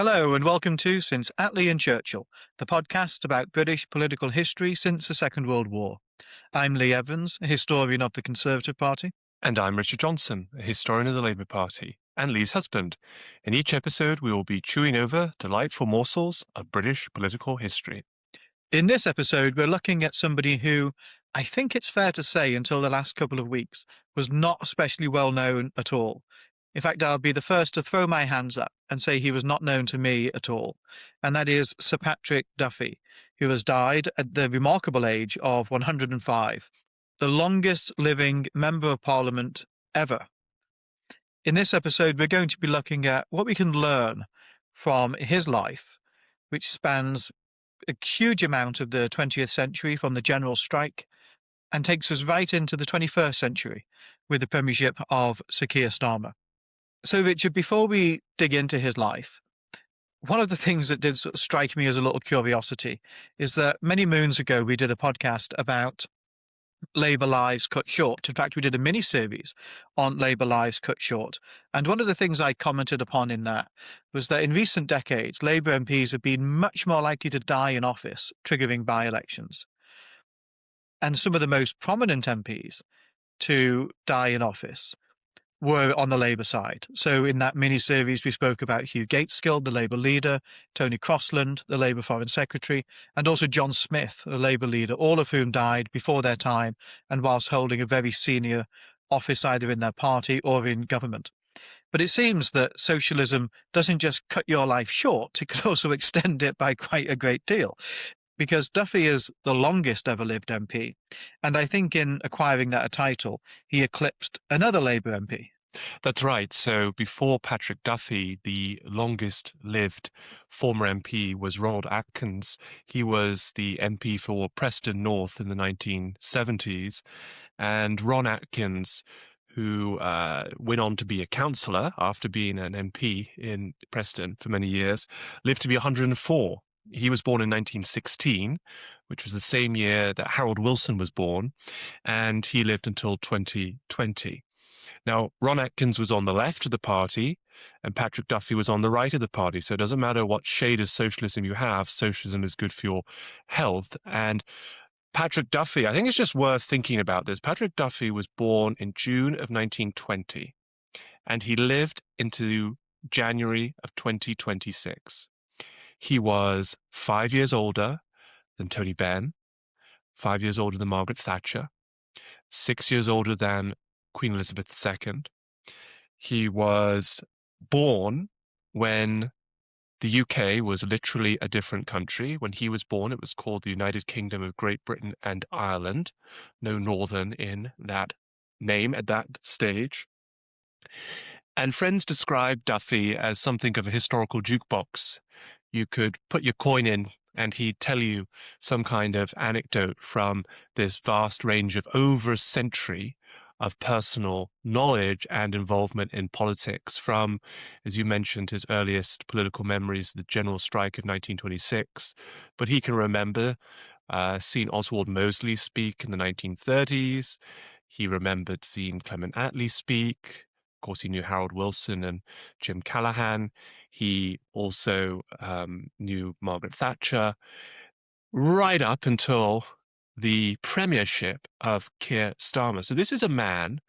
Hello and welcome to Since Attlee Churchill, the podcast about British political history since the Second World War. I'm Lee Evans, a historian of the Conservative Party. And I'm Richard Johnson, a historian of the Labour Party, and Lee's husband. In each episode, we will be chewing over delightful morsels of British political history. In this episode, we're looking at somebody who, I think it's fair to say until the last couple of weeks, was not especially well known at all. In fact, I'll be the first to throw my hands up and say he was not known to me at all, and that is Sir Patrick Duffy, who has died at the remarkable age of 105, the longest living Member of Parliament ever. In this episode, we're going to be looking at what we can learn from his life, which spans a huge amount of the 20th century from the general strike and takes us right into the 21st century with the premiership of Sir Keir Starmer. So, Richard, before we dig into his life, one of the things that did sort of strike me as a little curiosity is that many moons ago we did a podcast about Labour Lives Cut Short. In fact, we did a mini-series on Labour Lives Cut Short. And one of the things I commented upon in that was that in recent decades, Labour MPs have been much more likely to die in office, triggering by-elections. And some of the most prominent MPs to die in office were on the Labour side. So in that mini-series, we spoke about Hugh Gateskill, the Labour leader, Tony Crossland, the Labour Foreign Secretary, and also John Smith, the Labour leader, all of whom died before their time and whilst holding a very senior office either in their party or in government. But it seems that socialism doesn't just cut your life short, it could also extend it by quite a great deal. Because Duffy is the longest ever lived MP, and I think in acquiring that title, he eclipsed another Labour MP. That's right. So before Patrick Duffy, the longest lived former MP was Ronald Atkins. He was the MP for Preston North in the 1970s. And Ron Atkins, who went on to be a councillor after being an MP in Preston for many years, lived to be 104. He was born in 1916, which was the same year that Harold Wilson was born, and he lived until 2020. Now, Ron Atkins was on the left of the party, and Patrick Duffy was on the right of the party. So it doesn't matter what shade of socialism you have, socialism is good for your health. And Patrick Duffy, I think it's just worth thinking about this. Patrick Duffy was born in June of 1920, and he lived into January of 2026. He was 5 years older than Tony Benn, 5 years older than Margaret Thatcher, 6 years older than Queen Elizabeth II. He was born when the UK was literally a different country. When he was born, it was called the United Kingdom of Great Britain and Ireland. No northern in that name at that stage. And friends described Duffy as something of a historical jukebox. You could put your coin in and he'd tell you some kind of anecdote from this vast range of over a century of personal knowledge and involvement in politics, from, as you mentioned, his earliest political memories, the general strike of 1926. But he can remember seeing Oswald Mosley speak in the 1930s. He remembered seeing Clement Attlee speak. Of course, he knew Harold Wilson and Jim Callaghan. He also knew Margaret Thatcher, right up until the premiership of Keir Starmer. So this is a man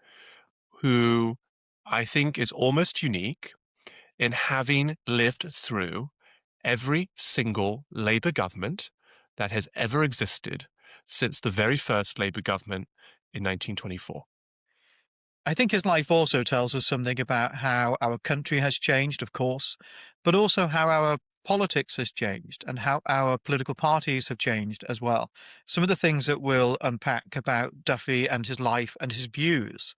who I think is almost unique in having lived through every single Labour government that has ever existed since the very first Labour government in 1924. I think his life also tells us something about how our country has changed, of course, but also how our politics has changed and how our political parties have changed as well. Some of the things that we'll unpack about Duffy and his life and his views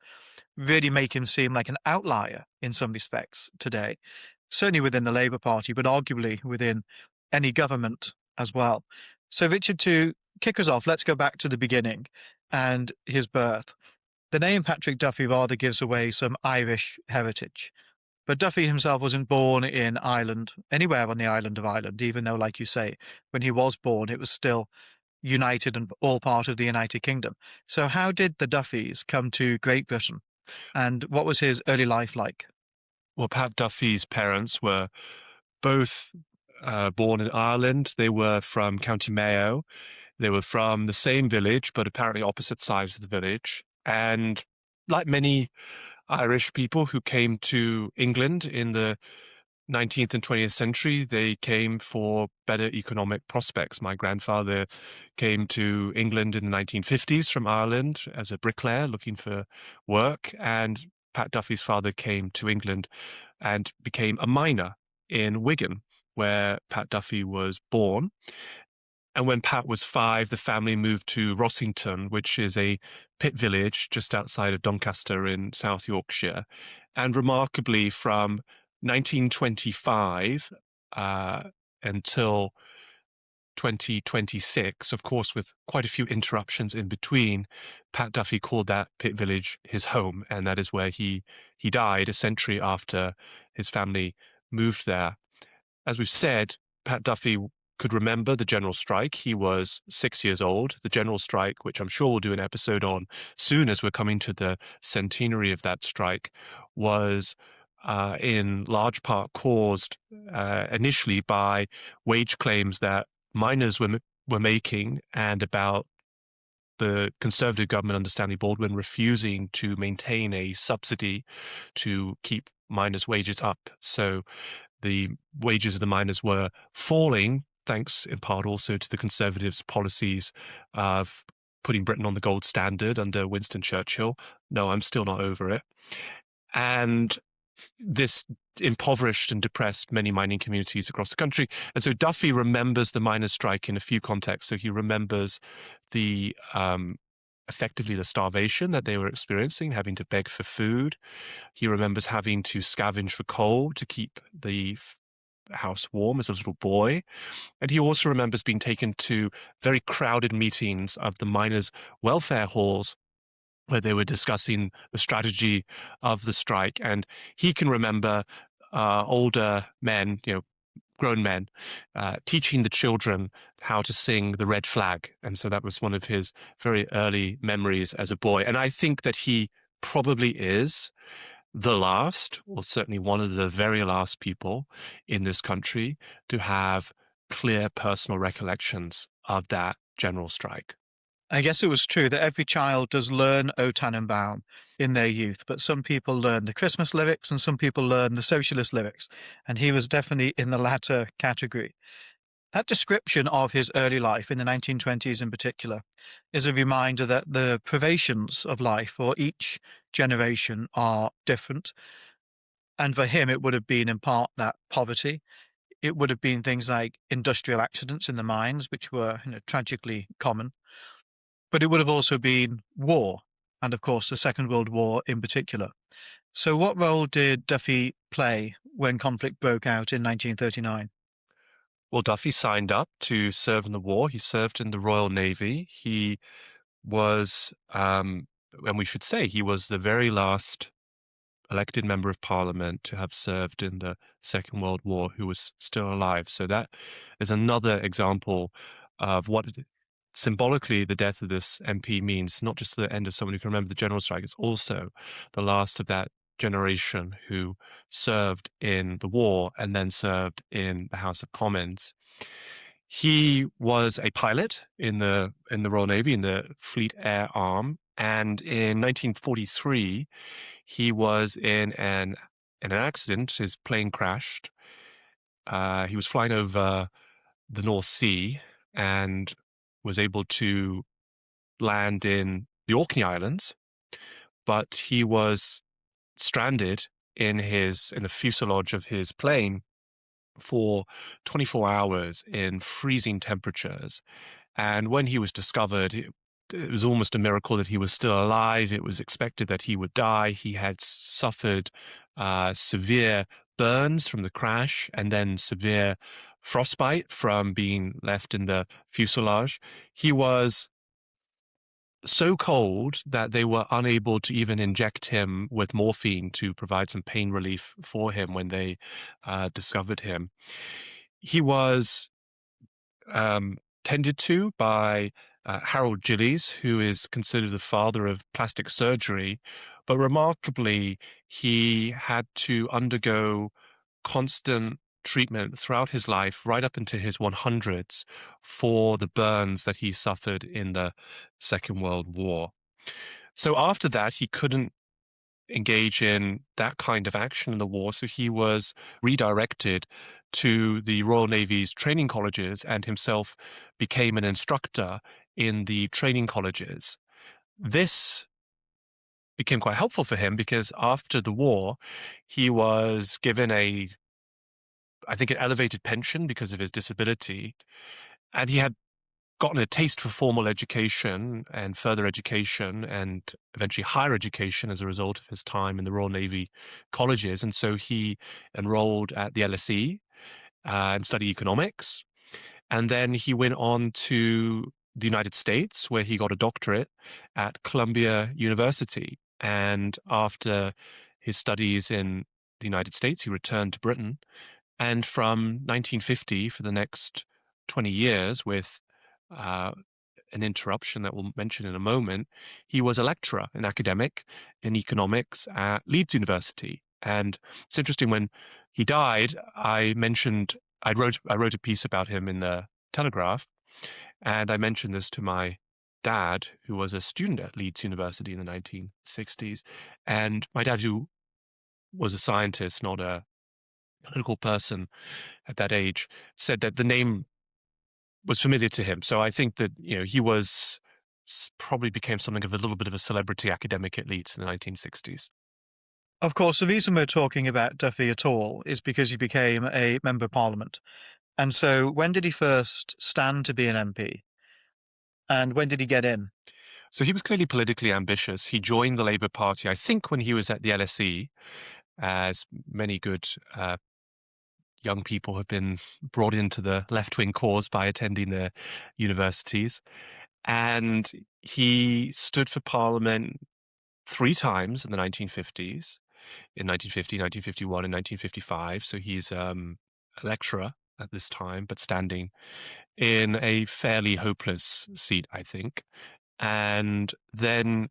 really make him seem like an outlier in some respects today, certainly within the Labour Party, but arguably within any government as well. So, Richard, to kick us off, let's go back to the beginning and his birth. The name Patrick Duffy rather gives away some Irish heritage. But Duffy himself wasn't born in Ireland, anywhere on the island of Ireland, even though, like you say, when he was born, it was still united and all part of the United Kingdom. So how did the Duffys come to Great Britain? And what was his early life like? Well, Pat Duffy's parents were both born in Ireland. They were from County Mayo. They were from the same village, but apparently opposite sides of the village. And like many Irish people who came to England in the 19th and 20th century, they came for better economic prospects. My grandfather came to England in the 1950s from Ireland as a bricklayer looking for work, and Pat Duffy's father came to England and became a miner in Wigan, where Pat Duffy was born. And when Pat was 5, the family moved to Rossington, which is a pit village just outside of Doncaster in South Yorkshire. And remarkably, from 1925 until 2026, of course, with quite a few interruptions in between, Pat Duffy called that pit village his home, and that is where he died a century after his family moved there. As we've said, Pat Duffy could remember the general strike. He was 6 years old. The general strike, which I'm sure we'll do an episode on soon as we're coming to the centenary of that strike, was in large part caused initially by wage claims that miners were making, and about the Conservative government under Stanley Baldwin refusing to maintain a subsidy to keep miners' wages up. So the wages of the miners were falling, thanks in part also to the Conservatives' policies of putting Britain on the gold standard under Winston Churchill. No, I'm still not over it. And this impoverished and depressed many mining communities across the country. And so Duffy remembers the miners' strike in a few contexts. So he remembers the effectively the starvation that they were experiencing, having to beg for food. He remembers having to scavenge for coal to keep the house warm as a little boy. And he also remembers being taken to very crowded meetings of the miners' welfare halls, where they were discussing the strategy of the strike. And he can remember older men, grown men, teaching the children how to sing the Red Flag. And so that was one of his very early memories as a boy. And I think that he probably is the last, or certainly one of the very last people in this country to have clear personal recollections of that general strike. I guess it was true that every child does learn O Tannenbaum in their youth, but some people learn the Christmas lyrics and some people learn the socialist lyrics, and he was definitely in the latter category. That description of his early life in the 1920s in particular is a reminder that the privations of life for each generation are different. And for him, it would have been in part that poverty. It would have been things like industrial accidents in the mines, which were tragically common. But it would have also been war, and of course the Second World War in particular. So what role did Duffy play when conflict broke out in 1939? Well, Duffy signed up to serve in the war. He served in the Royal Navy. He was, and we should say, he was the very last elected member of parliament to have served in the Second World War who was still alive. So that is another example of what symbolically the death of this MP means, not just the end of someone who can remember the general strike, it's also the last of that generation who served in the war and then served in the House of Commons. He was a pilot in the Royal Navy, in the Fleet Air Arm, and in 1943 he was in an accident. His plane crashed. He was flying over the North Sea and was able to land in the Orkney Islands, but he was stranded in the fuselage of his plane for 24 hours in freezing temperatures. And when he was discovered, it was almost a miracle that he was still alive. It was expected that he would die. He had suffered severe burns from the crash and then severe frostbite from being left in the fuselage. He was so cold that they were unable to even inject him with morphine to provide some pain relief for him when they discovered him. He was tended to by Harold Gillies, who is considered the father of plastic surgery, but remarkably, he had to undergo constant treatment throughout his life, right up into his 100s, for the burns that he suffered in the Second World War. So after that, he couldn't engage in that kind of action in the war, so he was redirected to the Royal Navy's training colleges and himself became an instructor in the training colleges. This became quite helpful for him because after the war, he was given I think, an elevated pension because of his disability, and he had gotten a taste for formal education and further education and eventually higher education as a result of his time in the Royal Navy colleges. And so he enrolled at the LSE and studied economics. And then he went on to the United States, where he got a doctorate at Columbia University. And after his studies in the United States, he returned to Britain. And from 1950, for the next 20 years, with an interruption that we'll mention in a moment, he was a lecturer, an academic in economics at Leeds University. And it's interesting, when he died, I wrote a piece about him in the Telegraph, and I mentioned this to my dad, who was a student at Leeds University in the 1960s. And my dad, who was a scientist, not a political person at that age, said that the name was familiar to him. So I think that, he probably became something of a little bit of a celebrity academic at Leeds in the 1960s. Of course, the reason we're talking about Duffy at all is because he became a Member of Parliament. And so when did he first stand to be an MP? And when did he get in? So he was clearly politically ambitious. He joined the Labour Party, I think, when he was at the LSE, as many good young people have been brought into the left-wing cause by attending the universities. And he stood for Parliament 3 times in the 1950s, in 1950, 1951, and 1955. So he's a lecturer at this time, but standing in a fairly hopeless seat, I think. And then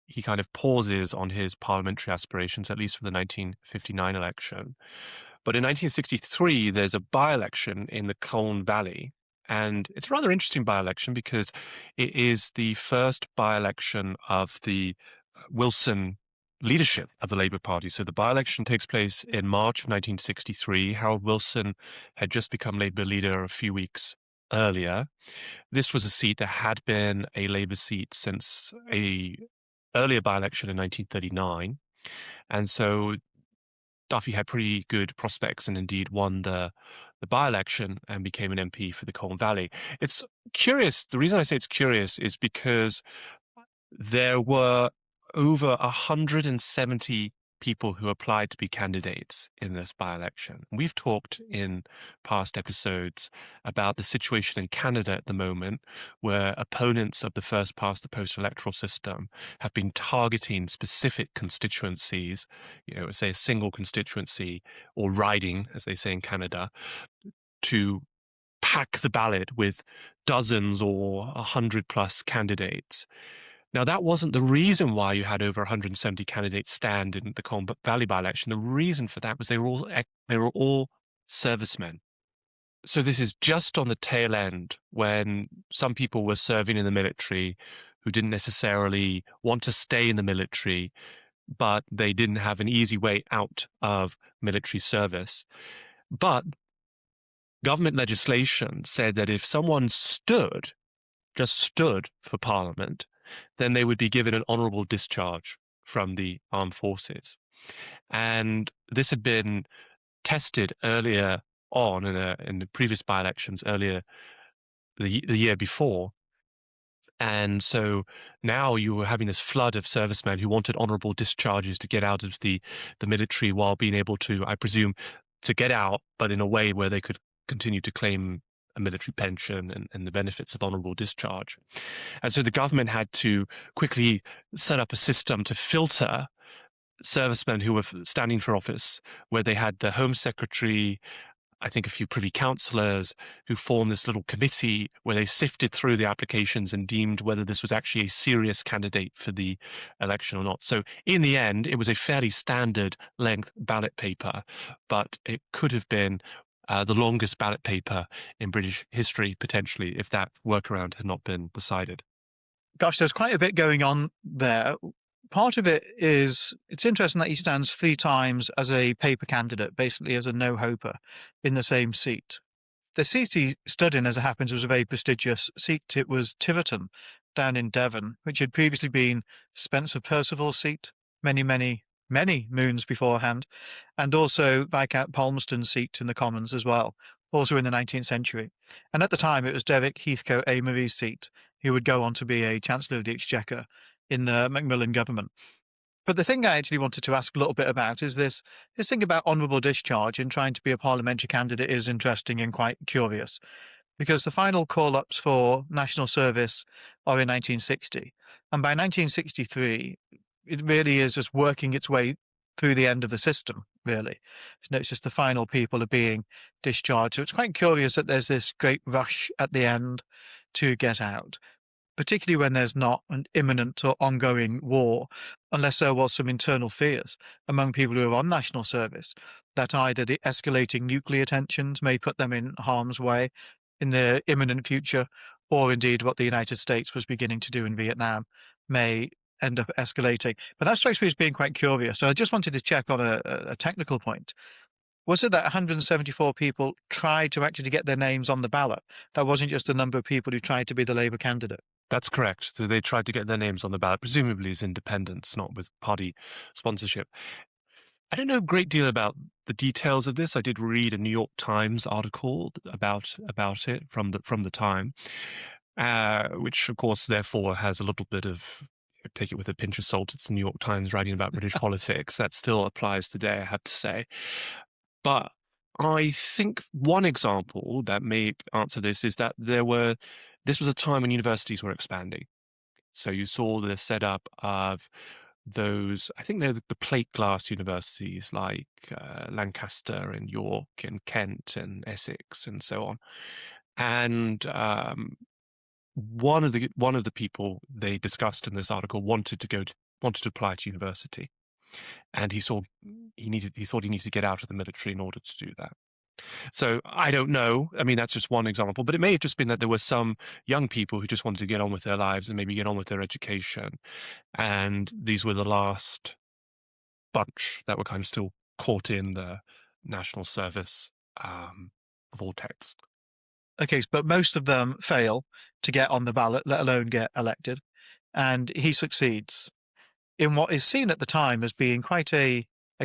he kind of pauses on his parliamentary aspirations, at least for the 1959 election. But in 1963, there's a by-election in the Colne Valley. And it's a rather interesting by-election because it is the first by-election of the Wilson leadership of the Labour Party. So the by-election takes place in March of 1963. Harold Wilson had just become Labour leader a few weeks earlier. This was a seat that had been a Labour seat since a earlier by-election in 1939. And so Duffy had pretty good prospects and indeed won the by-election and became an MP for the Colne Valley. It's curious. The reason I say it's curious is because there were over 170 people who applied to be candidates in this by-election. We've talked in past episodes about the situation in Canada at the moment, where opponents of the first past the post electoral system have been targeting specific constituencies, say a single constituency or riding, as they say in Canada, to pack the ballot with dozens or 100+ candidates. Now, that wasn't the reason why you had over 170 candidates stand in the Colne Valley by-election. The reason for that was they were all servicemen. So this is just on the tail end when some people were serving in the military who didn't necessarily want to stay in the military, but they didn't have an easy way out of military service. But government legislation said that if someone just stood for Parliament, then they would be given an honourable discharge from the armed forces. And this had been tested earlier on in the previous by-elections, earlier the year before. And so now you were having this flood of servicemen who wanted honourable discharges to get out of the military while being able to, I presume, to get out, but in a way where they could continue to claim a military pension and the benefits of honourable discharge. And so the government had to quickly set up a system to filter servicemen who were standing for office, where they had the Home Secretary, I think a few Privy Councillors, who formed this little committee where they sifted through the applications and deemed whether this was actually a serious candidate for the election or not. So in the end, it was a fairly standard length ballot paper, but it could have been the longest ballot paper in British history, potentially, if that workaround had not been decided. Gosh, there's quite a bit going on there. Part of it is it's interesting that he stands 3 times as a paper candidate, basically as a no-hoper in the same seat. The seat he stood in, as it happens, was a very prestigious seat. It was Tiverton down in Devon, which had previously been Spencer Percival's seat many, many, many moons beforehand, and also Viscount Palmerston's seat in the Commons as well, also in the 19th century. And at the time, it was Derek Heathcote Amory's seat, who would go on to be a Chancellor of the Exchequer in the Macmillan government. But the thing I actually wanted to ask a little bit about is this thing about honourable discharge and trying to be a parliamentary candidate is interesting and quite curious, because the final call-ups for national service are in 1960. And by 1963, it really is just working its way through the end of the system, really. So it's just the final people are being discharged. So it's quite curious that there's this great rush at the end to get out, particularly when there's not an imminent or ongoing war, unless there was some internal fears among people who are on national service that either the escalating nuclear tensions may put them in harm's way in the imminent future, or indeed what the United States was beginning to do in Vietnam may end up escalating. But that strikes me as being quite curious. So I just wanted to check on a technical point. Was it that 174 people tried to actually get their names on the ballot? That wasn't just a number of people who tried to be the Labour candidate? That's correct. So they tried to get their names on the ballot, presumably as independents, not with party sponsorship. I don't know a great deal about the details of this. I did read a New York Times article about it from the time, which of course therefore has a little bit of, take it with a pinch of salt. It's the New York Times writing about British politics. That still applies today, I have to say. But I think one example that may answer this is that this was a time when universities were expanding. So you saw the setup of those, I think they're the plate glass universities like Lancaster and York and Kent and Essex and so on. And one of the people they discussed in this article wanted to apply to university, and he thought he needed to get out of the military in order to do that. So I don't know. I mean, that's just one example, but it may have just been that there were some young people who just wanted to get on with their lives and maybe get on with their education. And these were the last bunch that were kind of still caught in the national service vortex. Okay, but most of them fail to get on the ballot, let alone get elected. And he succeeds in what is seen at the time as being quite a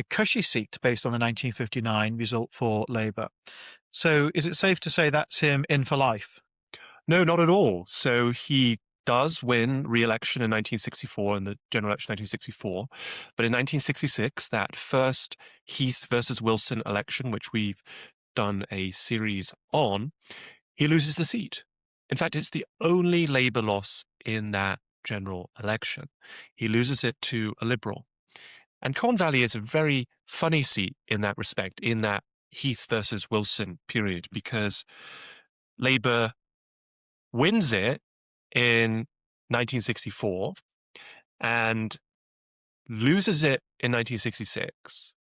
cushy seat based on the 1959 result for Labour. So is it safe to say that's him in for life? No, not at all. So he does win re-election in 1964, in the general election 1964. But in 1966, that first Heath versus Wilson election, which we've done a series on, he loses the seat. In fact, it's the only Labour loss in that general election. He loses it to a Liberal. And Colne Valley is a very funny seat in that respect, in that Heath versus Wilson period, because Labour wins it in 1964 and loses it in 1966,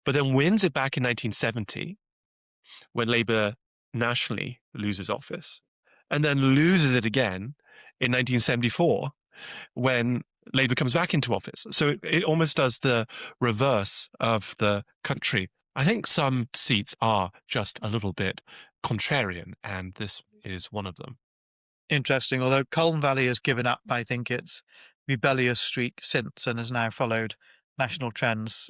but then wins it back in 1970 when Labour nationally loses office, and then loses it again in 1974 when Labour comes back into office. So it almost does the reverse of the country. I think some seats are just a little bit contrarian, and this is one of them. Interesting, although Colne Valley has given up, I think, its rebellious streak since and has now followed national trends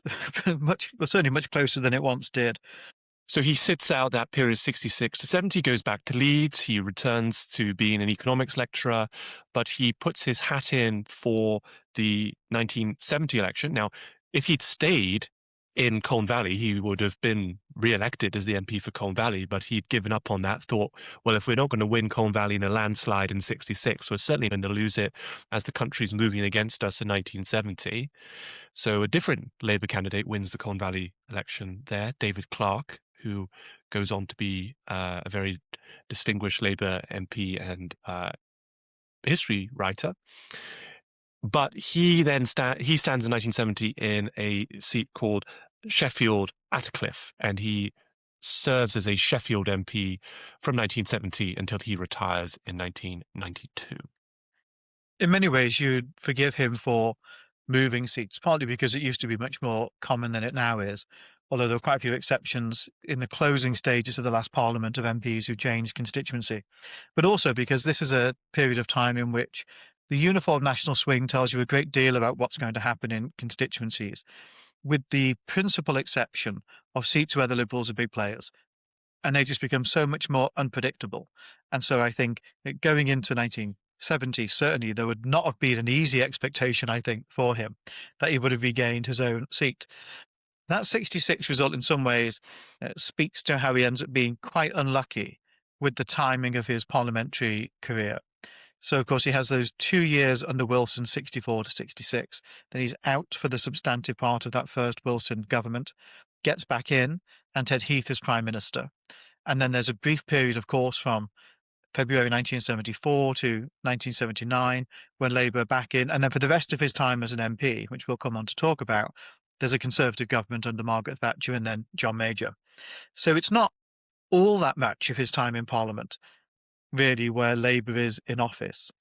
certainly much closer than it once did. So he sits out that period 66 to 70, goes back to Leeds, he returns to being an economics lecturer, but he puts his hat in for the 1970 election. Now, if he'd stayed in Colne Valley, he would have been re-elected as the MP for Colne Valley, but he'd given up on that, thought, well, if we're not going to win Colne Valley in a landslide in 66, we're certainly going to lose it as the country's moving against us in 1970. So a different Labour candidate wins the Colne Valley election there, David Clark, who goes on to be a very distinguished Labour MP and history writer. But he then stands in 1970 in a seat called Sheffield Attercliffe, and he serves as a Sheffield MP from 1970 until he retires in 1992. In many ways, you'd forgive him for moving seats, partly because it used to be much more common than it now is, although there were quite a few exceptions in the closing stages of the last Parliament of MPs who changed constituency, but also because this is a period of time in which the uniform national swing tells you a great deal about what's going to happen in constituencies, with the principal exception of seats where the Liberals are big players, and they just become so much more unpredictable. And so I think going into 1970, certainly there would not have been an easy expectation, I think, for him that he would have regained his own seat. That 66 result, in some ways, speaks to how he ends up being quite unlucky with the timing of his parliamentary career. So, of course, he has those 2 years under Wilson, 64 to 66. Then he's out for the substantive part of that first Wilson government, gets back in, and Ted Heath is prime minister. And then there's a brief period, of course, from February 1974 to 1979, when Labour are back in. And then for the rest of his time as an MP, which we'll come on to talk about, there's a Conservative government under Margaret Thatcher and then John Major. So it's not all that much of his time in Parliament, really, where Labour is in office.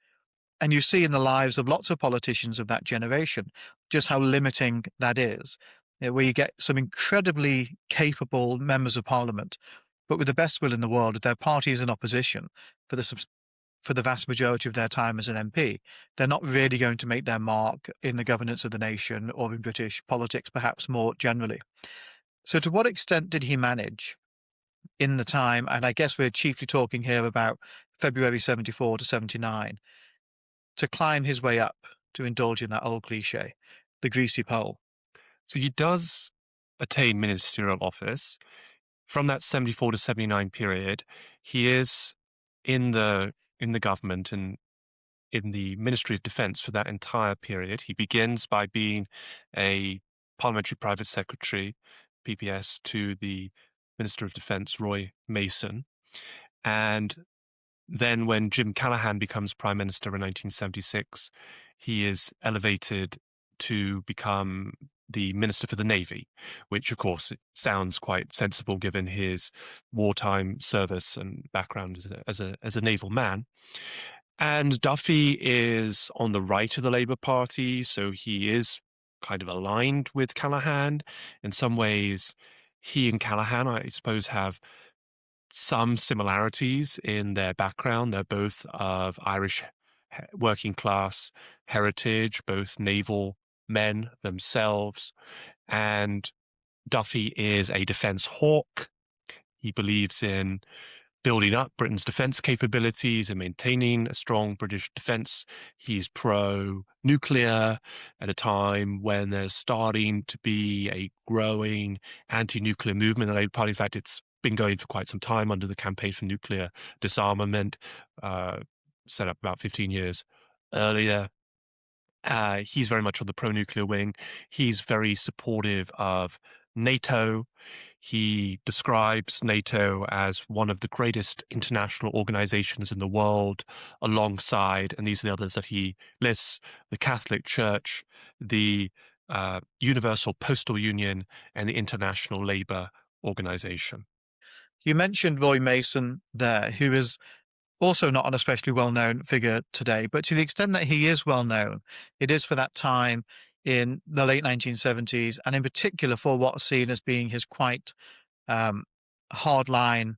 And you see in the lives of lots of politicians of that generation just how limiting that is, where you get some incredibly capable members of Parliament, but with the best will in the world, if their party is in opposition for for the vast majority of their time as an MP, they're not really going to make their mark in the governance of the nation or in British politics, perhaps more generally. So, to what extent did he manage in the time? And I guess we're chiefly talking here about February 74 to 79 to climb his way up, to indulge in that old cliche, the greasy pole. So he does attain ministerial office. From that 74 to 79 period, he is in the government and in the Ministry of Defence for that entire period. He begins by being a Parliamentary Private Secretary, PPS, to the Minister of Defence, Roy Mason. And then when Jim Callaghan becomes Prime Minister in 1976, he is elevated to become the Minister for the Navy, which of course sounds quite sensible given his wartime service and background as a naval man. And Duffy is on the right of the Labour Party, so he is kind of aligned with Callaghan. In some ways, he and Callaghan, I suppose, have some similarities in their background. They're both of Irish working class heritage, both naval men themselves. And Duffy is a defence hawk. He believes in building up Britain's defence capabilities and maintaining a strong British defence. He's pro-nuclear at a time when there's starting to be a growing anti-nuclear movement in the Labour Party. In fact, it's been going for quite some time under the Campaign for Nuclear Disarmament, set up about 15 years earlier. He's very much on the pro-nuclear wing. He's very supportive of NATO. He describes NATO as one of the greatest international organizations in the world, alongside, and these are the others that he lists, the Catholic Church, the Universal Postal Union, and the International Labour Organization. You mentioned Roy Mason there, who is also not an especially well-known figure today, but to the extent that he is well-known, it is for that time in the late 1970s, and in particular for what's seen as being his quite hardline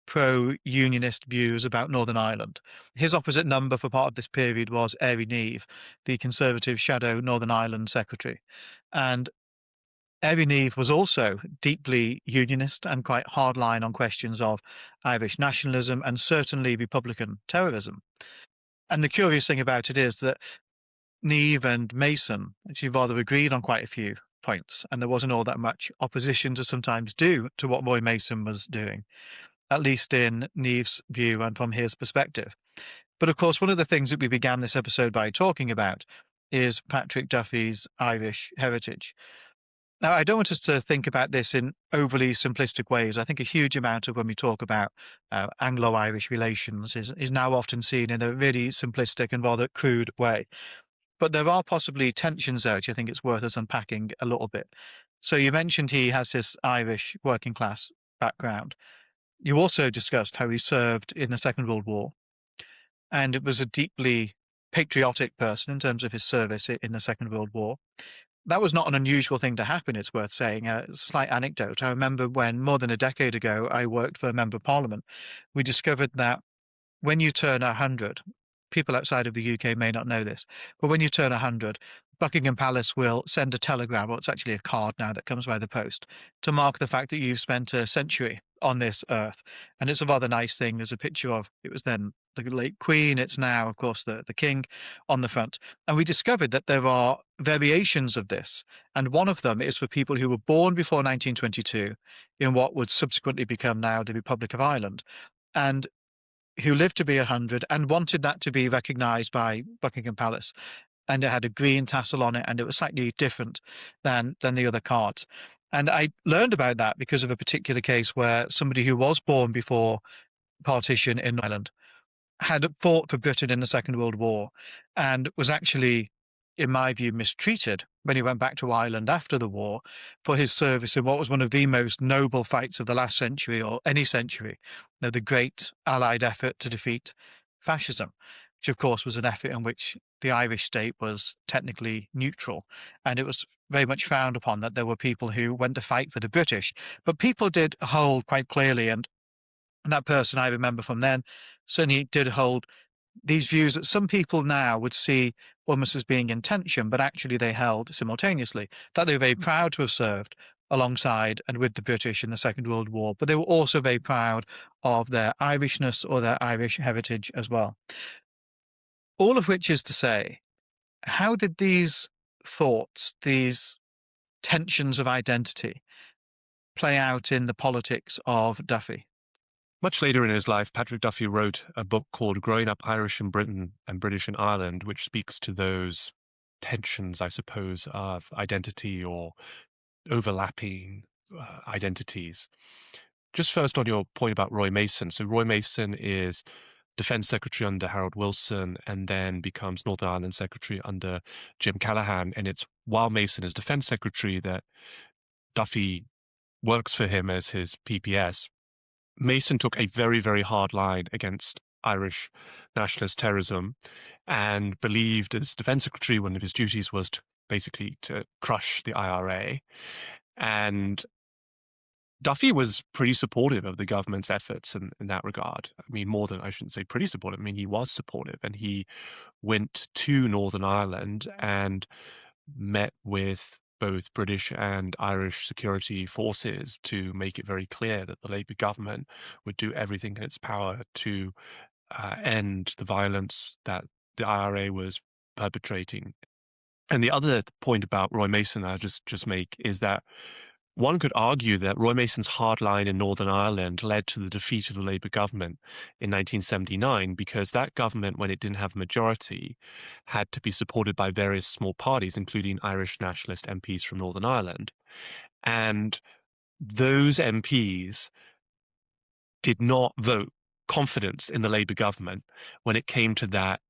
pro-unionist views about Northern Ireland. His opposite number for part of this period was Éire Niamh, the Conservative shadow Northern Ireland secretary. And Éire Niamh was also deeply unionist and quite hardline on questions of Irish nationalism and certainly Republican terrorism. And the curious thing about it is that Niamh and Mason actually rather agreed on quite a few points, and there wasn't all that much opposition to sometimes do to what Roy Mason was doing, at least in Niamh's view and from his perspective. But of course, one of the things that we began this episode by talking about is Patrick Duffy's Irish heritage. Now, I don't want us to think about this in overly simplistic ways. I think a huge amount of when we talk about Anglo-Irish relations is now often seen in a really simplistic and rather crude way. But there are possibly tensions there, which I think it's worth us unpacking a little bit. So you mentioned he has this Irish working class background. You also discussed how he served in the Second World War, and it was a deeply patriotic person in terms of his service in the Second World War. That was not an unusual thing to happen, it's worth saying. A slight anecdote. I remember when, more than a decade ago, I worked for a member of parliament, we discovered that when you turn 100, people outside of the UK may not know this, but when you turn 100, Buckingham Palace will send a telegram, or it's actually a card now that comes by the post, to mark the fact that you've spent a century on this earth. And it's a rather nice thing. There's a picture of, it was then the late Queen, it's now, of course, the King on the front. And we discovered that there are variations of this. And one of them is for people who were born before 1922 in what would subsequently become now the Republic of Ireland, and who lived to be 100 and wanted that to be recognised by Buckingham Palace. And it had a green tassel on it, and it was slightly different than the other cards. And I learned about that because of a particular case where somebody who was born before partition in Ireland had fought for Britain in the Second World War and was actually, in my view, mistreated when he went back to Ireland after the war for his service in what was one of the most noble fights of the last century, or any century, the great Allied effort to defeat fascism, which of course was an effort in which the Irish state was technically neutral. And it was very much frowned upon that there were people who went to fight for the British. But people did hold quite clearly, and that person I remember from then certainly did hold these views that some people now would see almost as being in tension, but actually they held simultaneously, that they were very proud to have served alongside and with the British in the Second World War, but they were also very proud of their Irishness or their Irish heritage as well. All of which is to say, how did these thoughts, these tensions of identity, play out in the politics of Duffy? Much later in his life, Patrick Duffy wrote a book called Growing Up Irish in Britain and British in Ireland, which speaks to those tensions, I suppose, of identity or overlapping identities. Just first on your point about Roy Mason. So Roy Mason is Defence Secretary under Harold Wilson and then becomes Northern Ireland Secretary under Jim Callaghan. And it's while Mason is Defence Secretary that Duffy works for him as his PPS. Mason took a very, very hard line against Irish nationalist terrorism and believed as Defence Secretary one of his duties was to basically to crush the IRA. And Duffy was pretty supportive of the government's efforts in that regard. I mean, more than, I shouldn't say pretty supportive, I mean, he was supportive, and he went to Northern Ireland and met with both British and Irish security forces to make it very clear that the Labour government would do everything in its power to end the violence that the IRA was perpetrating. And the other point about Roy Mason I'll just make is that one could argue that Roy Mason's hard line in Northern Ireland led to the defeat of the Labour government in 1979, because that government, when it didn't have a majority, had to be supported by various small parties, including Irish nationalist MPs from Northern Ireland. And those MPs did not vote confidence in the Labour government when it came to that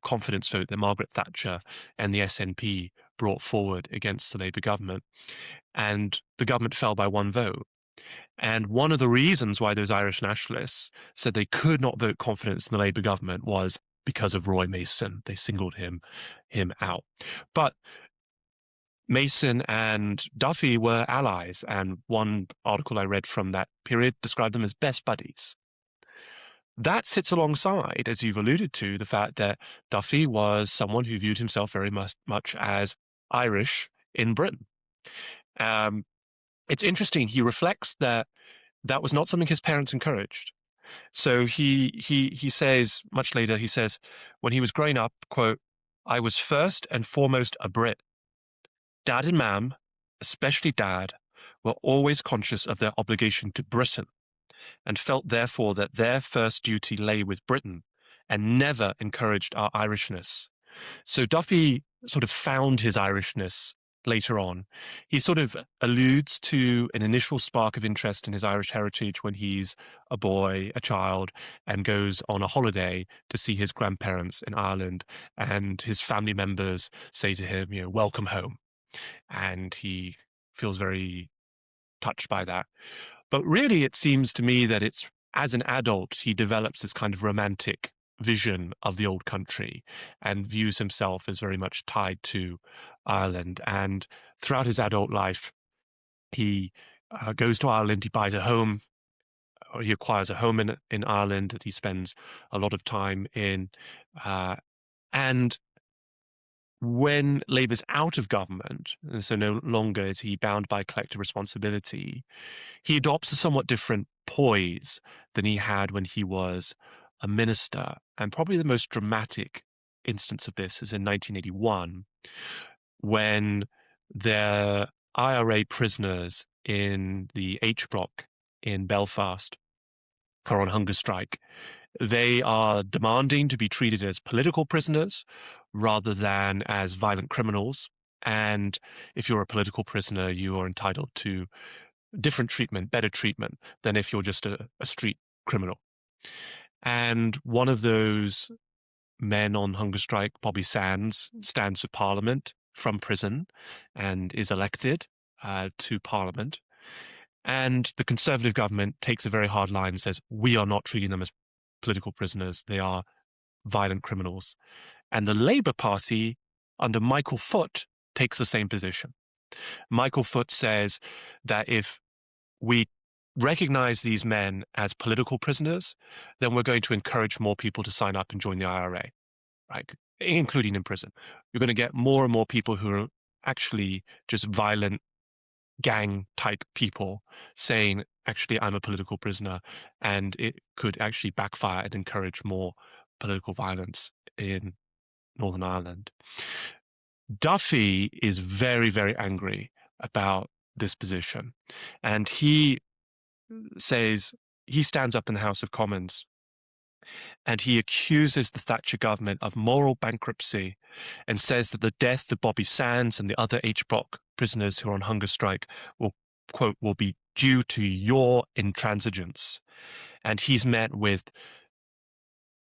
confidence vote that Margaret Thatcher and the SNP brought forward against the Labour government. And the government fell by one vote. And one of the reasons why those Irish nationalists said they could not vote confidence in the Labour government was because of Roy Mason. They singled him out. But Mason and Duffy were allies, and one article I read from that period described them as best buddies. That sits alongside, as you've alluded to, the fact that Duffy was someone who viewed himself very much as Irish in Britain. It's interesting. He reflects that that was not something his parents encouraged. So he says much later, he says, when he was growing up, quote, "I was first and foremost a Brit. Dad and Mam, especially Dad, were always conscious of their obligation to Britain and felt therefore that their first duty lay with Britain and never encouraged our Irishness." So Duffy sort of found his Irishness later on. He sort of alludes to an initial spark of interest in his Irish heritage when he's a boy, a child, and goes on a holiday to see his grandparents in Ireland, and his family members say to him, welcome home. And he feels very touched by that. But really, it seems to me that it's as an adult, he develops this kind of romantic vision of the old country and views himself as very much tied to Ireland. And throughout his adult life, he goes to Ireland, he buys a home, or he acquires a home in Ireland that he spends a lot of time in. And when Labour's out of government, and so no longer is he bound by collective responsibility, he adopts a somewhat different poise than he had when he was a minister. And probably the most dramatic instance of this is in 1981, when the IRA prisoners in the H Block in Belfast are on hunger strike. They are demanding to be treated as political prisoners rather than as violent criminals. And if you're a political prisoner, you are entitled to different treatment, better treatment than if you're just a street criminal. And one of those men on hunger strike, Bobby Sands, stands for Parliament from prison and is elected to Parliament. And the Conservative government takes a very hard line and says, we are not treating them as political prisoners. They are violent criminals. And the Labour Party, under Michael Foot, takes the same position. Michael Foot says that if we recognize these men as political prisoners, then we're going to encourage more people to sign up and join the IRA, right? Including in prison. You're going to get more and more people who are actually just violent gang type people saying, actually, I'm a political prisoner, and it could actually backfire and encourage more political violence in Northern Ireland. Duffy is very, very angry about this position, and he stands up in the House of Commons and he accuses the Thatcher government of moral bankruptcy and says that the death of Bobby Sands and the other H Block prisoners who are on hunger strike will, quote, will be due to your intransigence. And he's met with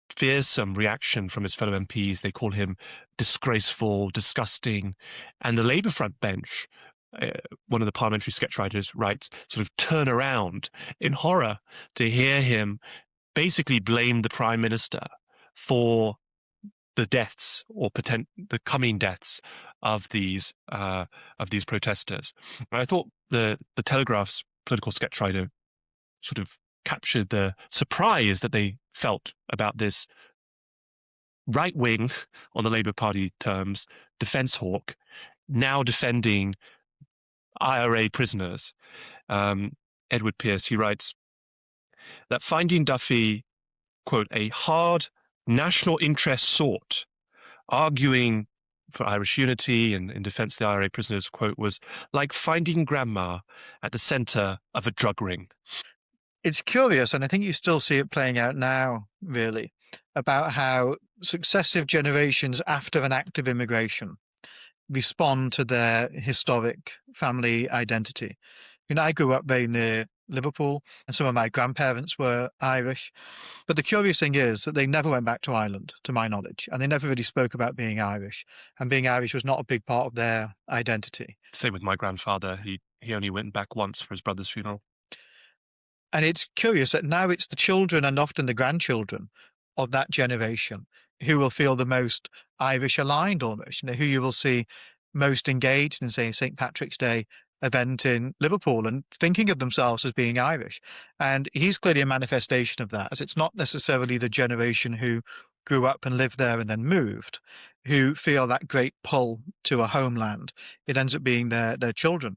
fearsome reaction from his fellow MPs. They call him disgraceful, disgusting. And the Labour front bench, one of the parliamentary sketch writers writes, sort of turn around in horror to hear him basically blame the Prime Minister for the deaths or the coming deaths of these protesters. And I thought the Telegraph's political sketch writer sort of captured the surprise that they felt about this right wing, on the Labour Party terms, defence hawk, now defending IRA prisoners. Edward Pearce, he writes that finding Duffy, quote, a hard national interest sort, arguing for Irish unity and in defence of the IRA prisoners, quote, was like finding grandma at the centre of a drug ring. It's curious, and I think you still see it playing out now, really, about how successive generations after an act of immigration respond to their historic family identity. You know, I grew up very near Liverpool, and some of my grandparents were Irish. But the curious thing is that they never went back to Ireland, to my knowledge, and they never really spoke about being Irish. And being Irish was not a big part of their identity. Same with my grandfather. He only went back once for his brother's funeral. And it's curious that now it's the children and often the grandchildren of that generation who will feel the most Irish aligned almost, you know, who you will see most engaged in, say, St. Patrick's Day event in Liverpool and thinking of themselves as being Irish. And he's clearly a manifestation of that, as it's not necessarily the generation who grew up and lived there and then moved who feel that great pull to a homeland. It ends up being their children.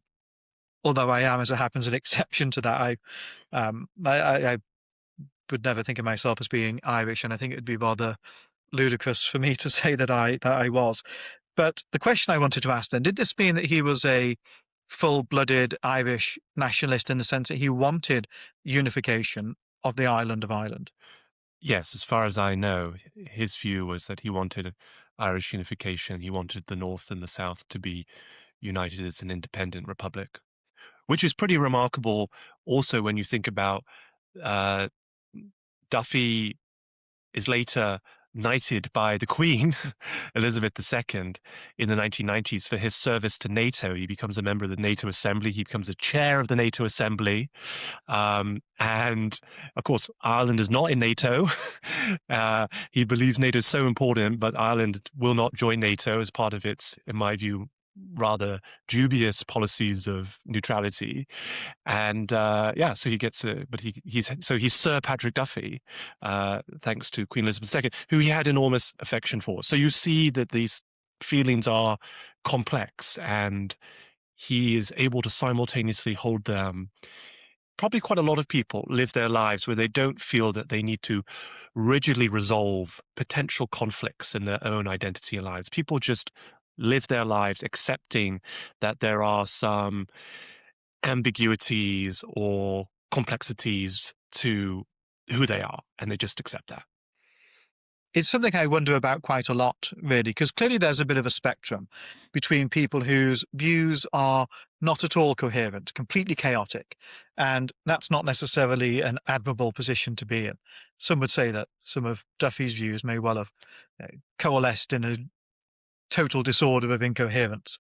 Although I am, as it happens, an exception to that. I would never think of myself as being Irish, and I think it would be rather ludicrous for me to say that I was. But the question I wanted to ask then, did this mean that he was a full-blooded Irish nationalist in the sense that he wanted unification of the island of Ireland? Yes, as far as I know, his view was that he wanted Irish unification. He wanted the North and the South to be united as an independent republic, which is pretty remarkable also when you think about Duffy is later knighted by the Queen, Elizabeth II, in the 1990s for his service to NATO. He becomes a member of the NATO Assembly. He becomes a chair of the NATO Assembly. And of course, Ireland is not in NATO. He believes NATO is so important, but Ireland will not join NATO as part of its, in my view, rather dubious policies of neutrality. And so he gets he's Sir Patrick Duffy, thanks to Queen Elizabeth II, who he had enormous affection for. So you see that these feelings are complex, and he is able to simultaneously hold them. Probably quite a lot of people live their lives where they don't feel that they need to rigidly resolve potential conflicts in their own identity and lives. People just live their lives accepting that there are some ambiguities or complexities to who they are, and they just accept that. It's something I wonder about quite a lot, really, because clearly there's a bit of a spectrum between people whose views are not at all coherent, completely chaotic, and that's not necessarily an admirable position to be in. Some would say that some of Duffy's views may well have coalesced in a total disorder of incoherence.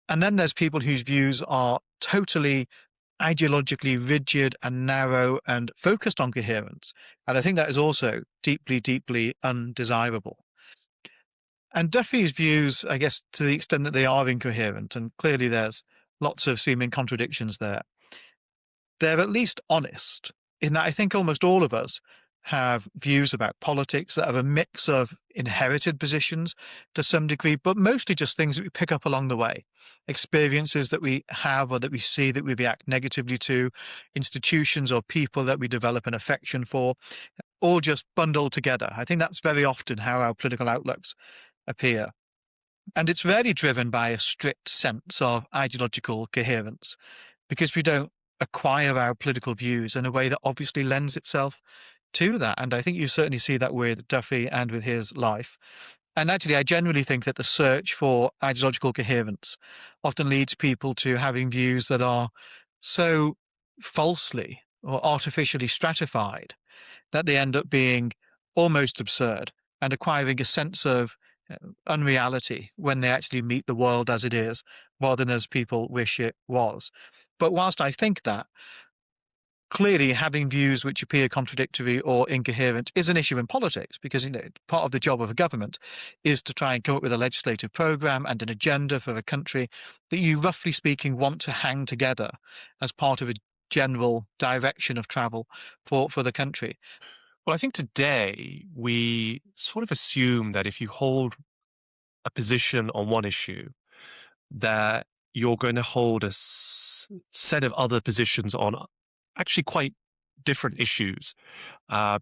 And then there's people whose views are totally ideologically rigid and narrow and focused on coherence. And I think that is also deeply, deeply undesirable. And Duffy's views, I guess, to the extent that they are incoherent, and clearly there's lots of seeming contradictions there, they're at least honest in that I think almost all of us have views about politics that have a mix of inherited positions to some degree, but mostly just things that we pick up along the way, experiences that we have or that we see that we react negatively to, institutions or people that we develop an affection for, all just bundled together. I think that's very often how our political outlooks appear. And it's rarely driven by a strict sense of ideological coherence, because we don't acquire our political views in a way that obviously lends itself to that. And I think you certainly see that with Duffy and with his life. And actually, I generally think that the search for ideological coherence often leads people to having views that are so falsely or artificially stratified that they end up being almost absurd and acquiring a sense of unreality when they actually meet the world as it is, rather than as people wish it was. But whilst I think that, clearly having views which appear contradictory or incoherent is an issue in politics, because part of the job of a government is to try and come up with a legislative program and an agenda for a country that you, roughly speaking, want to hang together as part of a general direction of travel for the country. Well, I think today we sort of assume that if you hold a position on one issue, that you're going to hold a set of other positions on actually quite different issues,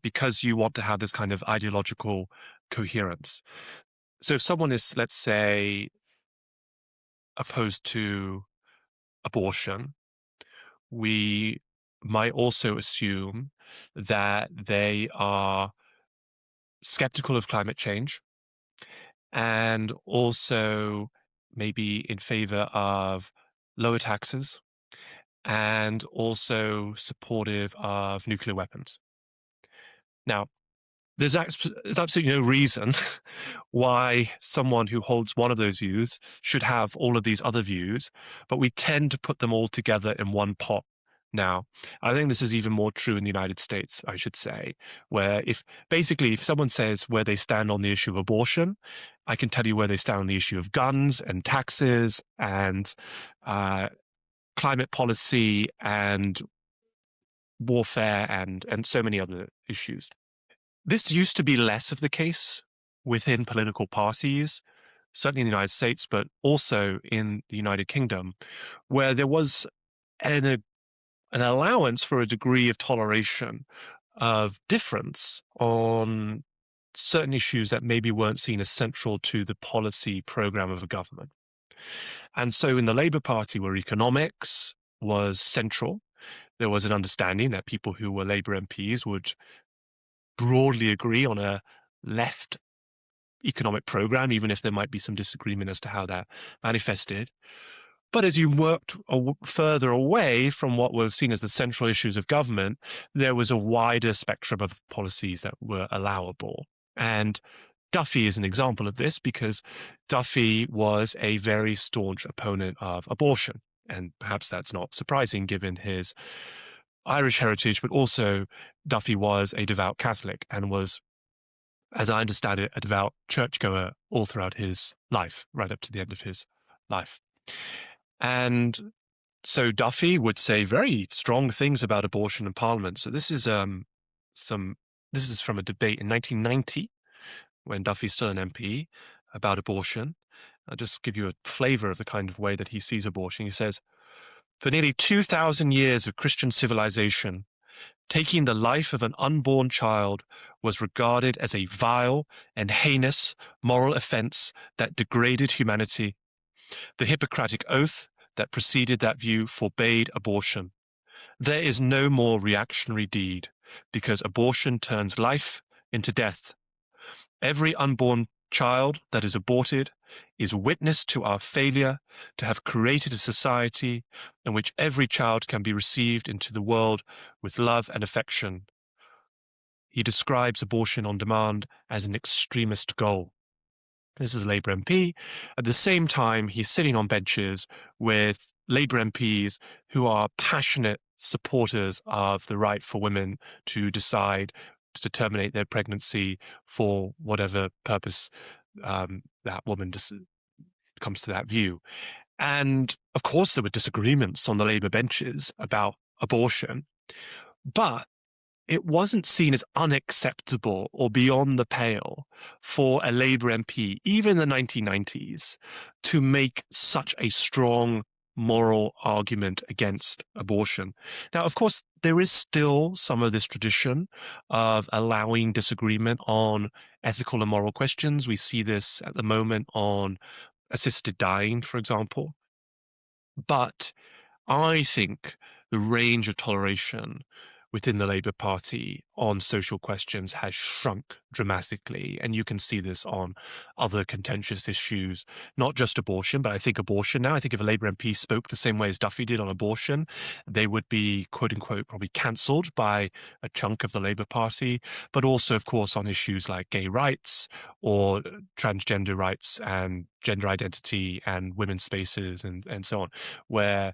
because you want to have this kind of ideological coherence. So if someone is, let's say, opposed to abortion, we might also assume that they are skeptical of climate change, and also maybe in favor of lower taxes, and also supportive of nuclear weapons. Now, there's absolutely no reason why someone who holds one of those views should have all of these other views, but we tend to put them all together in one pot now. I think this is even more true in the United States, I should say, where if someone says where they stand on the issue of abortion, I can tell you where they stand on the issue of guns and taxes and climate policy and warfare and so many other issues. This used to be less of the case within political parties, certainly in the United States, but also in the United Kingdom, where there was an allowance for a degree of toleration of difference on certain issues that maybe weren't seen as central to the policy program of a government. And so in the Labour Party, where economics was central, there was an understanding that people who were Labour MPs would broadly agree on a left economic program, even if there might be some disagreement as to how that manifested. But as you worked further away from what was seen as the central issues of government, there was a wider spectrum of policies that were allowable. And Duffy is an example of this because Duffy was a very staunch opponent of abortion. And perhaps that's not surprising given his Irish heritage, but also Duffy was a devout Catholic and was, as I understand it, a devout churchgoer all throughout his life, right up to the end of his life. And so Duffy would say very strong things about abortion in Parliament. So this is from a debate in 1990 when Duffy's still an MP about abortion. I'll just give you a flavor of the kind of way that he sees abortion. He says, "For nearly 2,000 years of Christian civilization, taking the life of an unborn child was regarded as a vile and heinous moral offense that degraded humanity. The Hippocratic oath that preceded that view forbade abortion. There is no more reactionary deed, because abortion turns life into death. Every unborn child that is aborted is witness to our failure to have created a society in which every child can be received into the world with love and affection." He describes abortion on demand as an extremist goal. This is a Labour MP. At the same time, he's sitting on benches with Labour MPs who are passionate supporters of the right for women to decide to terminate their pregnancy for whatever purpose that woman comes to that view. And of course, there were disagreements on the Labour benches about abortion, but it wasn't seen as unacceptable or beyond the pale for a Labour MP, even in the 1990s, to make such a strong moral argument against abortion. Now, of course, there is still some of this tradition of allowing disagreement on ethical and moral questions. We see this at the moment on assisted dying, for example. But I think the range of toleration within the Labour Party on social questions has shrunk dramatically. And you can see this on other contentious issues, not just abortion, but I think abortion now. I think if a Labour MP spoke the same way as Duffy did on abortion, they would be, quote unquote, probably cancelled by a chunk of the Labour Party, but also, of course, on issues like gay rights or transgender rights and gender identity and women's spaces and so on, where,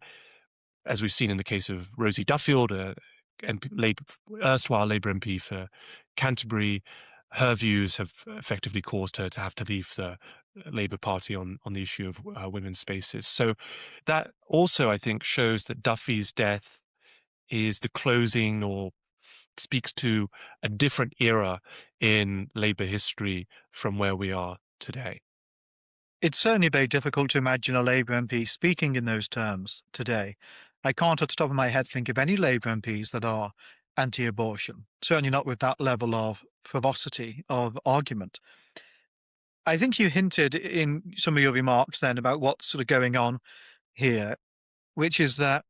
as we've seen in the case of Rosie Duffield, erstwhile Labour MP for Canterbury, her views have effectively caused her to have to leave the Labour Party on the issue of women's spaces. So that also, I think, shows that Duffy's death is the closing or speaks to a different era in Labour history from where we are today. It's certainly very difficult to imagine a Labour MP speaking in those terms today. I can't at the top of my head think of any Labour MPs that are anti-abortion, certainly not with that level of ferocity of argument. I think you hinted in some of your remarks then about what's sort of going on here, which is that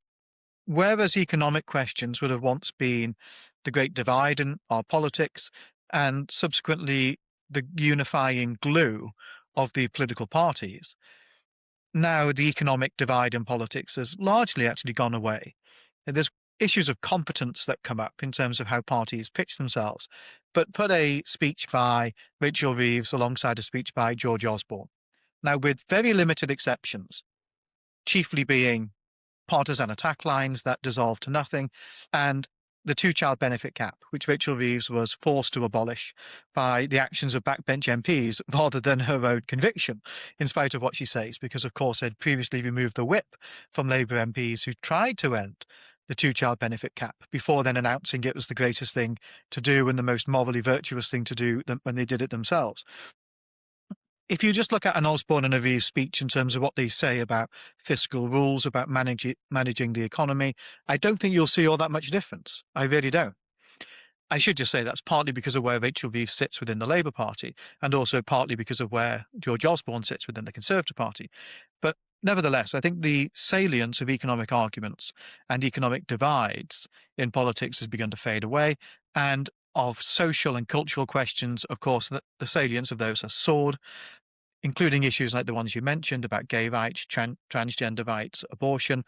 whereas economic questions would have once been the great divide in our politics and subsequently the unifying glue of the political parties, now the economic divide in politics has largely actually gone away. There's issues of competence that come up in terms of how parties pitch themselves. But put a speech by Rachel Reeves alongside a speech by George Osborne. Now, with very limited exceptions, chiefly being partisan attack lines that dissolve to nothing, and the two-child benefit cap, which Rachel Reeves was forced to abolish by the actions of backbench MPs rather than her own conviction, in spite of what she says, because, of course, they'd previously removed the whip from Labour MPs who tried to end the two-child benefit cap before then announcing it was the greatest thing to do and the most morally virtuous thing to do when they did it themselves. If you just look at an Osborne and a Reeves speech in terms of what they say about fiscal rules, about managing the economy, I don't think you'll see all that much difference. I really don't. I should just say that's partly because of where Rachel Reeves sits within the Labour Party and also partly because of where George Osborne sits within the Conservative Party. But nevertheless, I think the salience of economic arguments and economic divides in politics has begun to fade away. And of social and cultural questions, of course, the salience of those has soared. including issues like the ones you mentioned about gay rights, transgender rights, abortion,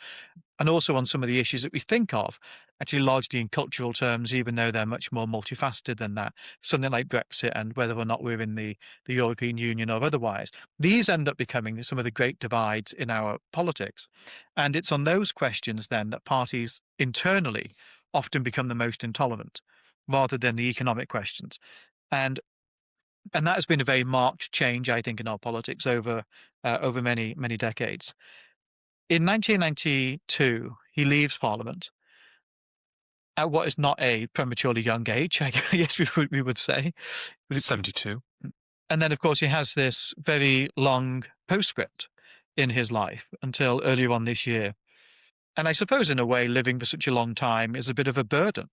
and also on some of the issues that we think of, actually largely in cultural terms, even though they're much more multifaceted than that. Something like Brexit and whether or not we're in the European Union or otherwise. These end up becoming some of the great divides in our politics. And it's on those questions then that parties internally often become the most intolerant, rather than the economic questions. And and that has been a very marked change, I think, in our politics over many, many decades. In 1992, he leaves Parliament at what is not a prematurely young age, I guess we would say. 72. And then, of course, he has this very long postscript in his life until earlier on this year. And I suppose, in a way, living for such a long time is a bit of a burden.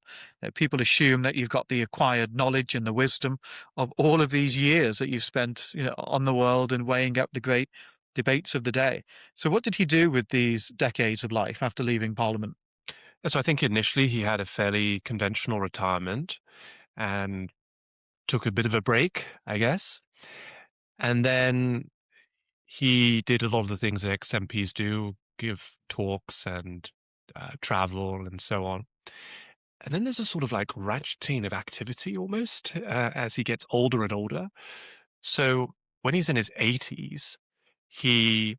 People assume that you've got the acquired knowledge and the wisdom of all of these years that you've spent, on the world and weighing up the great debates of the day. So what did he do with these decades of life after leaving Parliament? So I think initially he had a fairly conventional retirement and took a bit of a break, I guess. And then he did a lot of the things that ex-MPs do, give talks and travel and so on. And then there's a sort of like ratcheting of activity almost as he gets older and older. So when he's in his 80s, he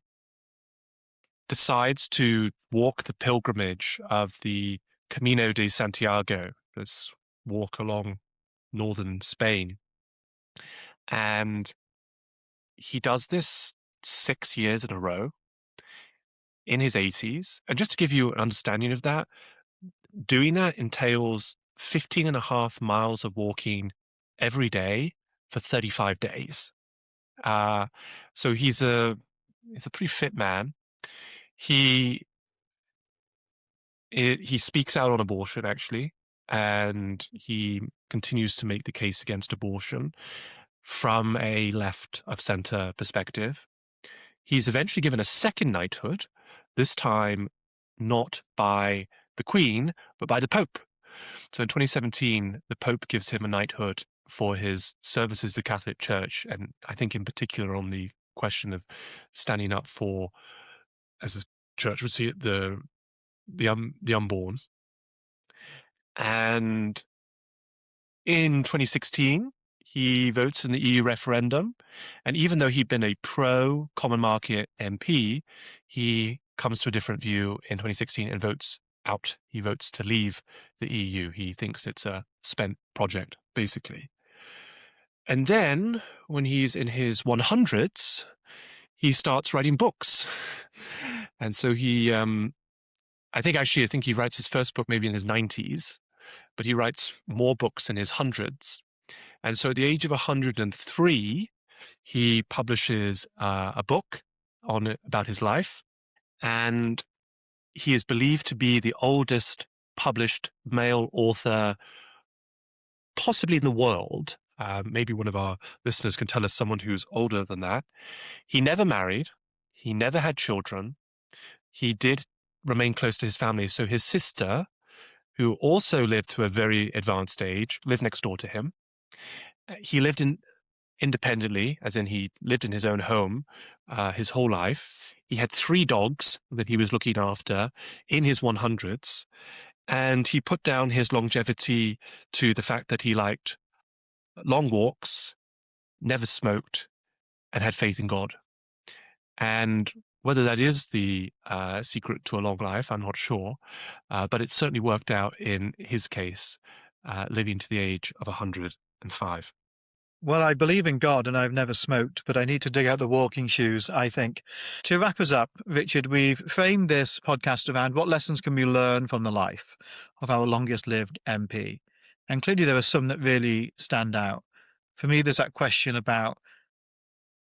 decides to walk the pilgrimage of the Camino de Santiago, this walk along northern Spain. And he does this 6 years in a row in his 80s. And just to give you an understanding of that, doing that entails 15 and a half miles of walking every day for 35 days. So he's a pretty fit man. He speaks out on abortion, actually, and he continues to make the case against abortion from a left of center perspective. He's eventually given a second knighthood, this time not by the Queen, but by the Pope. So in 2017, the Pope gives him a knighthood for his services to the Catholic Church, and I think in particular on the question of standing up for, as the Church would see it, the unborn. And in 2016, he votes in the EU referendum, and even though he'd been a pro-common market MP, he comes to a different view in 2016 and votes out. He votes to leave the EU. He thinks it's a spent project, basically. And then, when he's in his 100s, he starts writing books. And so I think he writes his first book maybe in his 90s, but he writes more books in his hundreds. And so at the age of 103, he publishes a book about his life, and he is believed to be the oldest published male author possibly in the world. Maybe one of our listeners can tell us someone who's older than that. He never married. He never had children. He did remain close to his family. So his sister, who also lived to a very advanced age, lived next door to him. He lived independently, as in he lived in his own home his whole life. He had 3 dogs that he was looking after in his 100s. And he put down his longevity to the fact that he liked long walks, never smoked, and had faith in God. And whether that is the secret to a long life, I'm not sure. But it certainly worked out in his case, living to the age of 105. Well, I believe in God and I've never smoked, but I need to dig out the walking shoes, I think. To wrap us up, Richard, we've framed this podcast around what lessons can we learn from the life of our longest lived MP. And clearly there are some that really stand out. For me, there's that question about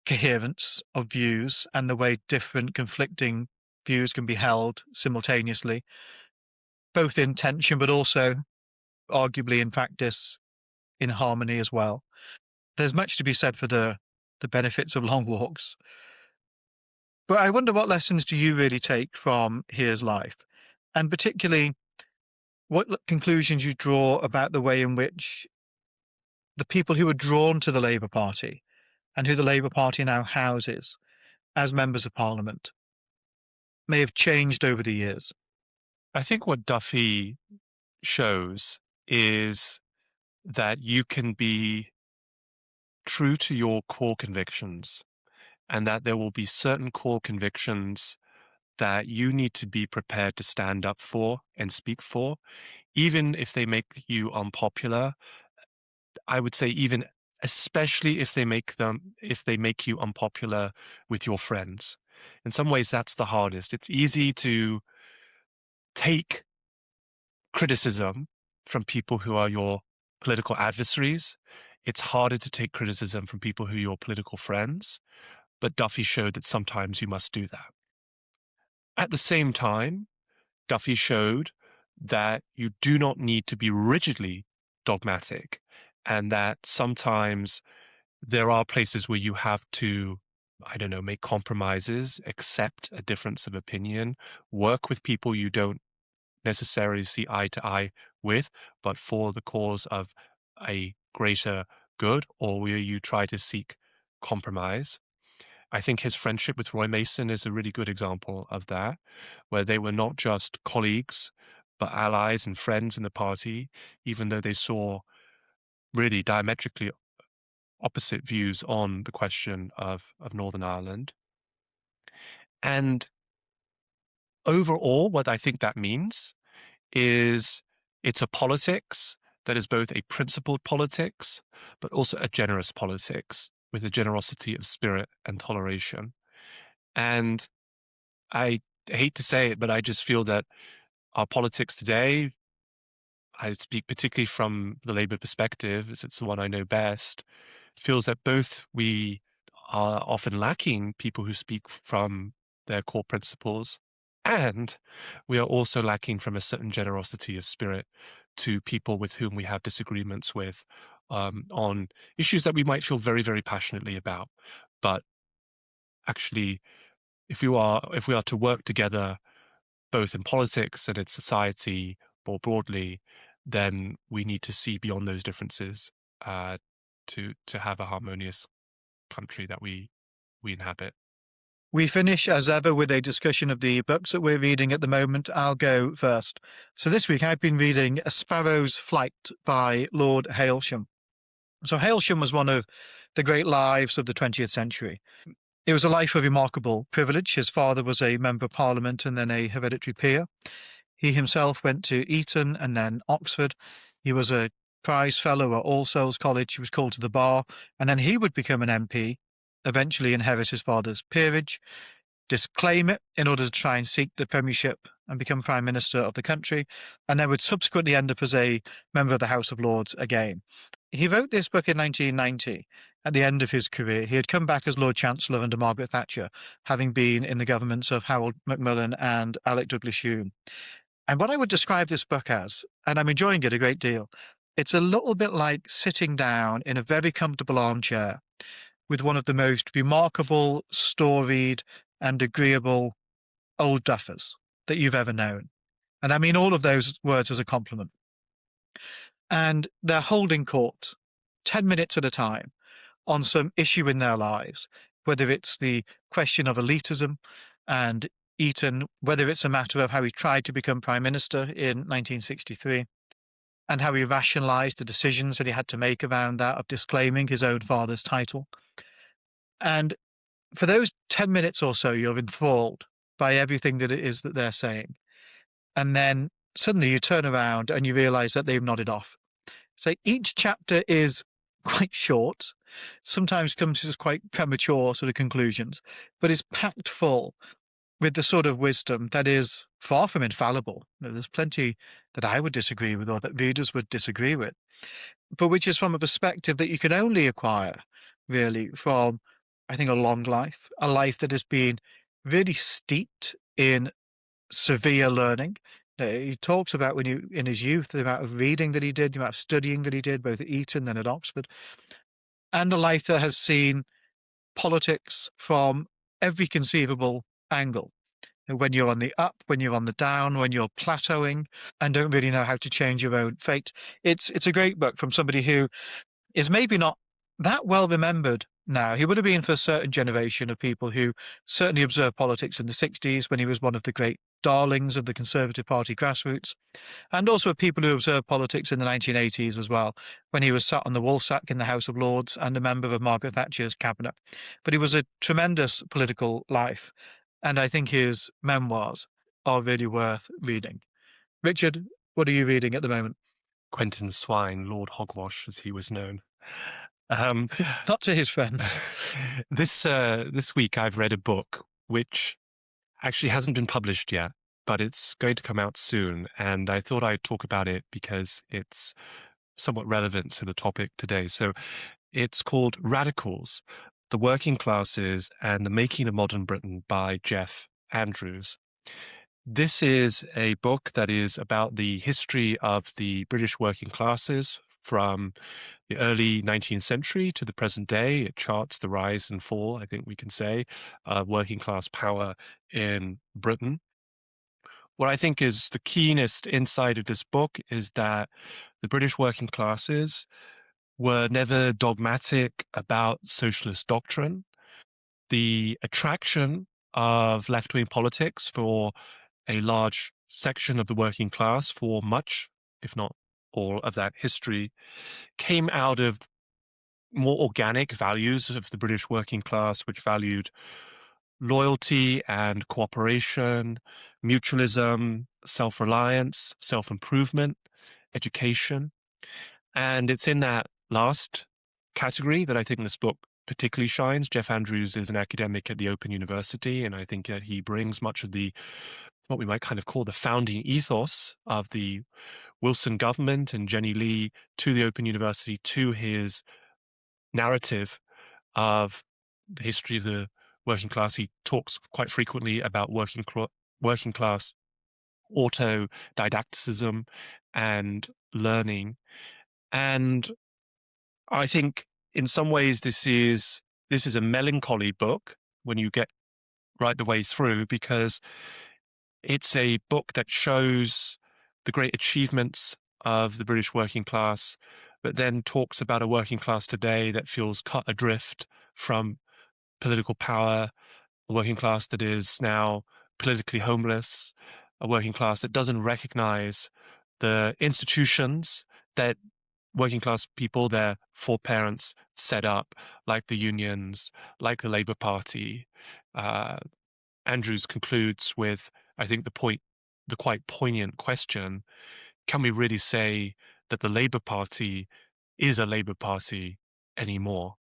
coherence of views and the way different conflicting views can be held simultaneously, both in tension, but also arguably in practice in harmony as well. There's much to be said for the benefits of long walks. But I wonder, what lessons do you really take from his life? And particularly, what conclusions you draw about the way in which the people who were drawn to the Labour Party and who the Labour Party now houses as members of Parliament may have changed over the years? I think what Duffy shows is that you can be true to your core convictions, and that there will be certain core convictions that you need to be prepared to stand up for and speak for, even if they make you unpopular. I would say even especially if they make you unpopular with your friends. In some ways, that's the hardest. It's easy to take criticism from people who are your political adversaries. It's harder to take criticism from people who are your political friends. But Duffy showed that sometimes you must do that. At the same time, Duffy showed that you do not need to be rigidly dogmatic, and that sometimes there are places where you have to, I don't know, make compromises, accept a difference of opinion, work with people you don't necessarily see eye to eye with, but for the cause of a greater good, or where you try to seek compromise. I think his friendship with Roy Mason is a really good example of that, where they were not just colleagues, but allies and friends in the party, even though they saw really diametrically opposite views on the question of Northern Ireland. And overall, what I think that means is it's a politics that is both a principled politics, but also a generous politics with a generosity of spirit and toleration. And I hate to say it, but I just feel that our politics today, I speak particularly from the Labour perspective, as it's the one I know best, feels that both we are often lacking people who speak from their core principles, and we are also lacking from a certain generosity of spirit to people with whom we have disagreements with on issues that we might feel very, very passionately about. But actually, if we are to work together, both in politics and in society more broadly, then we need to see beyond those differences to have a harmonious country that we inhabit. We finish, as ever, with a discussion of the books that we're reading at the moment. I'll go first. So this week I've been reading A Sparrow's Flight by Lord Hailsham. So Hailsham was one of the great lives of the 20th century. It was a life of remarkable privilege. His father was a member of Parliament and then a hereditary peer. He himself went to Eton and then Oxford. He was a prize fellow at All Souls College. He was called to the bar, and then he would become an MP, eventually inherit his father's peerage, disclaim it in order to try and seek the premiership and become Prime Minister of the country, and then would subsequently end up as a member of the House of Lords again. He wrote this book in 1990. At the end of his career, he had come back as Lord Chancellor under Margaret Thatcher, having been in the governments of Harold Macmillan and Alec Douglas-Home. And what I would describe this book as, and I'm enjoying it a great deal, it's a little bit like sitting down in a very comfortable armchair with one of the most remarkable, storied, and agreeable old duffers that you've ever known. And I mean all of those words as a compliment. And they're holding court 10 minutes at a time on some issue in their lives, whether it's the question of elitism and Eton, whether it's a matter of how he tried to become Prime Minister in 1963, and how he rationalised the decisions that he had to make around that of disclaiming his own father's title. And for those 10 minutes or so, you're enthralled by everything that it is that they're saying. And then suddenly you turn around and you realise that they've nodded off. So each chapter is quite short, sometimes comes to quite premature sort of conclusions, but is packed full with the sort of wisdom that is far from infallible. There's plenty that I would disagree with or that readers would disagree with, but which is from a perspective that you can only acquire really from, I think, a long life, a life that has been really steeped in severe learning. He talks about in his youth, the amount of reading that he did, the amount of studying that he did, both at Eton and at Oxford, and a life that has seen politics from every conceivable angle. When you're on the up, when you're on the down, when you're plateauing and don't really know how to change your own fate. It's a great book from somebody who is maybe not that well remembered now. He would have been for a certain generation of people who certainly observed politics in the 60s when he was one of the great darlings of the Conservative Party grassroots, and also people who observed politics in the 1980s as well, when he was sat on the woolsack in the House of Lords and a member of Margaret Thatcher's cabinet. But he was a tremendous political life, and I think his memoirs are really worth reading. Richard, what are you reading at the moment? Quentin Swine, Lord Hogwash, as he was known. Um, Not to his friends. this week I've read a book which actually hasn't been published yet, but it's going to come out soon. And I thought I'd talk about it because it's somewhat relevant to the topic today. So it's called Radicals, The Working Classes and the Making of Modern Britain by Geoff Andrews. This is a book that is about the history of the British working classes from the early 19th century to the present day. It charts the rise and fall, I think we can say, of working class power in Britain. What I think is the keenest insight of this book is that the British working classes were never dogmatic about socialist doctrine. The attraction of left-wing politics for a large section of the working class for much, if not all, of that history came out of more organic values of the British working class, which valued loyalty and cooperation, mutualism, self-reliance, self-improvement, education. And it's in that last category that I think this book particularly shines. Geoff Andrews is an academic at the Open University, and I think that he brings much of the what we might kind of call the founding ethos of the Wilson government and Jenny Lee to the Open University, to his narrative of the history of the working class. He talks quite frequently about working class autodidacticism and learning. And I think in some ways this is a melancholy book when you get right the way through, because it's a book that shows the great achievements of the British working class, but then talks about a working class today that feels cut adrift from political power, a working class that is now politically homeless, a working class that doesn't recognize the institutions that working class people, their foreparents, set up, like the unions, like the Labour Party. Andrews concludes with, I think, the quite poignant question: can we really say that the Labour Party is a Labour Party anymore?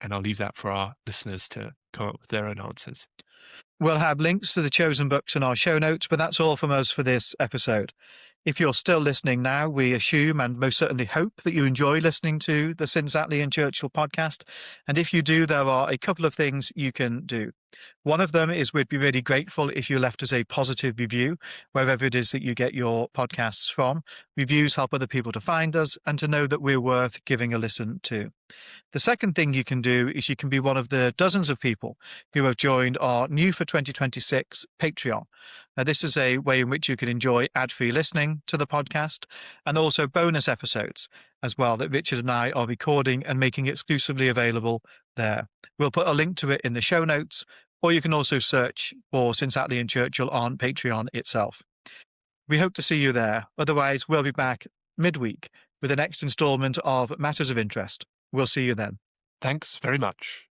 And I'll leave that for our listeners to come up with their own answers. We'll have links to the chosen books in our show notes, but that's all from us for this episode. If you're still listening now, we assume and most certainly hope that you enjoy listening to the Since Attlee and Churchill podcast. And if you do, there are a couple of things you can do. One of them is we'd be really grateful if you left us a positive review wherever it is that you get your podcasts from. Reviews help other people to find us and to know that we're worth giving a listen to. The second thing you can do is you can be one of the dozens of people who have joined our new for 2026 Patreon. Now, this is a way in which you can enjoy ad-free listening to the podcast and also bonus episodes as well that Richard and I are recording and making exclusively available there. We'll put a link to it in the show notes, or you can also search for Since Attlee and Churchill on Patreon itself. We hope to see you there. Otherwise, we'll be back midweek with the next installment of Matters of Interest. We'll see you then. Thanks very much.